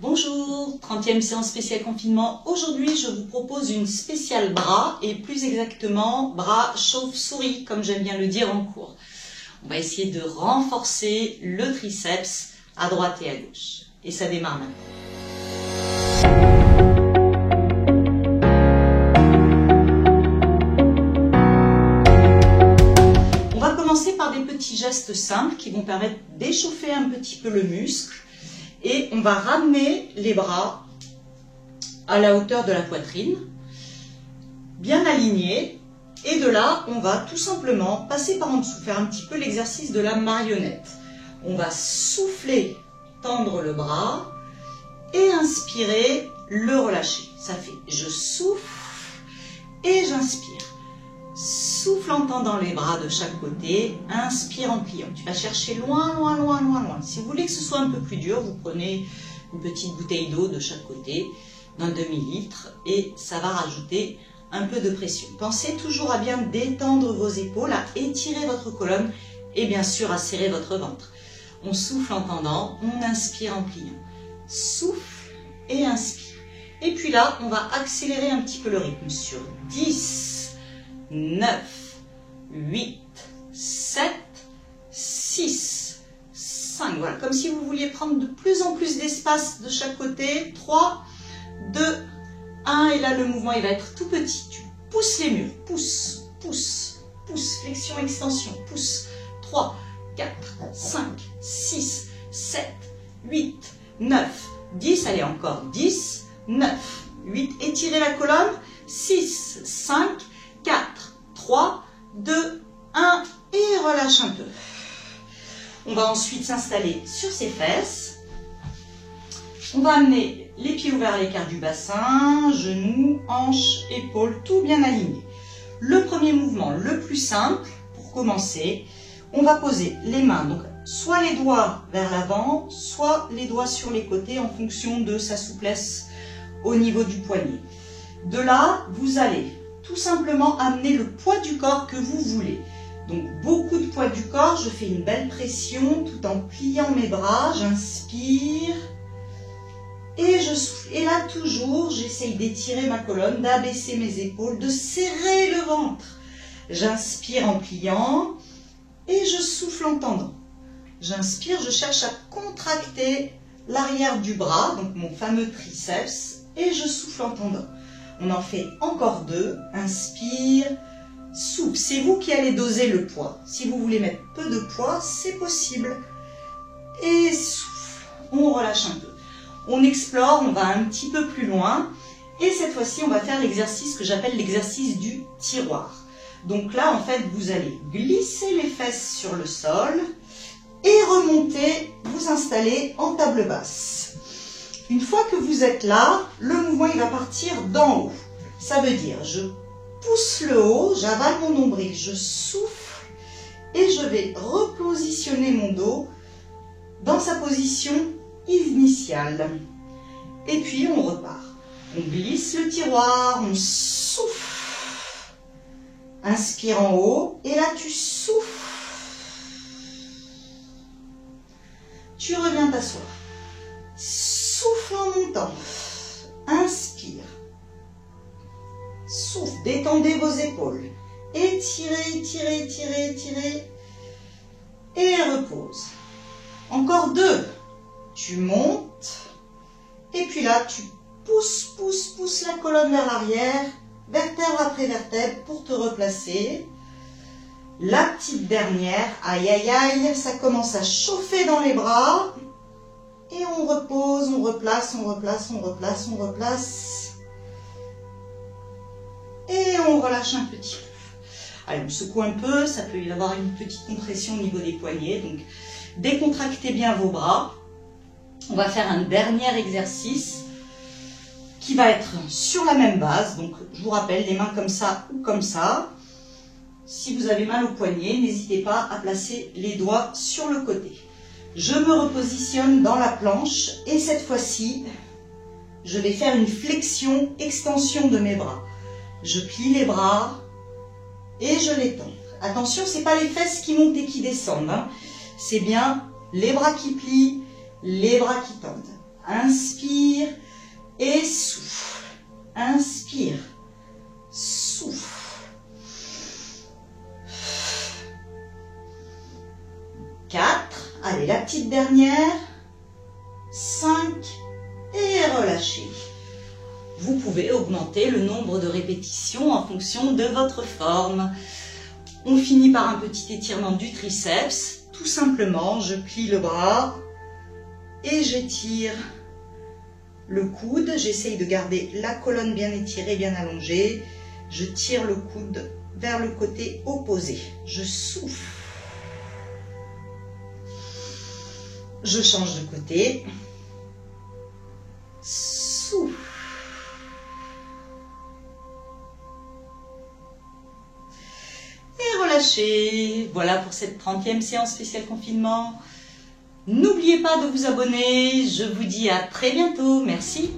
Bonjour, 30e séance spéciale confinement. Aujourd'hui, je vous propose une spéciale bras et plus exactement bras chauve-souris, comme j'aime bien le dire en cours. On va essayer de renforcer le triceps à droite et à gauche. Et ça démarre maintenant. On va commencer par des petits gestes simples qui vont permettre d'échauffer un petit peu le muscle. Et on va ramener les bras à la hauteur de la poitrine, bien alignés. Et de là, on va tout simplement passer par en dessous, faire un petit peu l'exercice de la marionnette. On va souffler, tendre le bras et inspirer, le relâcher. Ça fait je souffle et j'inspire. Souffle en tendant les bras de chaque côté, inspire en pliant. Tu vas chercher loin, loin, loin, loin, loin. Si vous voulez que ce soit un peu plus dur, vous prenez une petite bouteille d'eau de chaque côté, d'un demi-litre, et ça va rajouter un peu de pression. Pensez toujours à bien détendre vos épaules, à étirer votre colonne et bien sûr à serrer votre ventre. On souffle en tendant, on inspire en pliant. Souffle et inspire. Et puis là, on va accélérer un petit peu le rythme sur 10, 9, 8, 7, 6, 5. Voilà, comme si vous vouliez prendre de plus en plus d'espace de chaque côté. 3, 2, 1. Et là, le mouvement, il va être tout petit. Tu pousses les murs. Pousse, pousse, pousse. Flexion, extension. Pousse. 3, 4, 5, 6, 7, 8, 9, 10. Allez, encore. 10, 9, 8. Étirez la colonne. 6, 5, 4, 3, 2, 1 et relâche un peu. On va ensuite s'installer sur ses fesses. On va amener les pieds ouverts à l'écart du bassin, genoux, hanches, épaules, tout bien aligné. Le premier mouvement, le plus simple, pour commencer, on va poser les mains, donc soit les doigts vers l'avant, soit les doigts sur les côtés en fonction de sa souplesse au niveau du poignet. De là, vous allez tout simplement amener le poids du corps que vous voulez. Donc beaucoup de poids du corps, je fais une belle pression tout en pliant mes bras, j'inspire et je souffle. Et là toujours, j'essaye d'étirer ma colonne, d'abaisser mes épaules, de serrer le ventre. J'inspire en pliant et je souffle en tendant. J'inspire, je cherche à contracter l'arrière du bras, donc mon fameux triceps, et je souffle en tendant. On en fait encore 2. Inspire, souffle. C'est vous qui allez doser le poids. Si vous voulez mettre peu de poids, c'est possible. Et souffle. On relâche un peu. On explore, on va un petit peu plus loin. Et cette fois-ci, on va faire l'exercice que j'appelle l'exercice du tiroir. Donc là, en fait, vous allez glisser les fesses sur le sol et remonter, vous installer en table basse. Une fois que vous êtes là, le mouvement il va partir d'en haut. Ça veut dire, je pousse le haut, j'avale mon nombril, je souffle et je vais repositionner mon dos dans sa position initiale. Et puis on repart. On glisse le tiroir, on souffle. Inspire en haut et là tu souffles. Tu reviens t'asseoir. Souffle en montant. Inspire. Souffle. Détendez vos épaules. Étirez, étirez, étirez, étirez. Et repose. Encore 2. Tu montes. Et puis là, tu pousses, pousses, pousses la colonne vers l'arrière. Vertèbre après vertèbre pour te replacer. La petite dernière. Aïe, aïe, aïe. Ça commence à chauffer dans les bras. Et on repose, on replace, on replace, on replace, on replace. Et on relâche un petit peu. Allez, on secoue un peu, ça peut y avoir une petite compression au niveau des poignets. Donc, décontractez bien vos bras. On va faire un dernier exercice qui va être sur la même base. Donc, je vous rappelle, les mains comme ça ou comme ça. Si vous avez mal au poignet, n'hésitez pas à placer les doigts sur le côté. Je me repositionne dans la planche et cette fois-ci, je vais faire une flexion, extension de mes bras. Je plie les bras et je les tends. Attention, ce n'est pas les fesses qui montent et qui descendent. C'est bien les bras qui plient, les bras qui tendent. Inspire et souffle. Inspire, souffle. 4. Allez, la petite dernière. 5. Et relâchez. Vous pouvez augmenter le nombre de répétitions en fonction de votre forme. On finit par un petit étirement du triceps. Tout simplement, je plie le bras et j'étire le coude. J'essaye de garder la colonne bien étirée, bien allongée. Je tire le coude vers le côté opposé. Je souffle. Je change de côté. Souffle. Et relâchez. Voilà pour cette 30e séance spéciale confinement. N'oubliez pas de vous abonner. Je vous dis à très bientôt. Merci.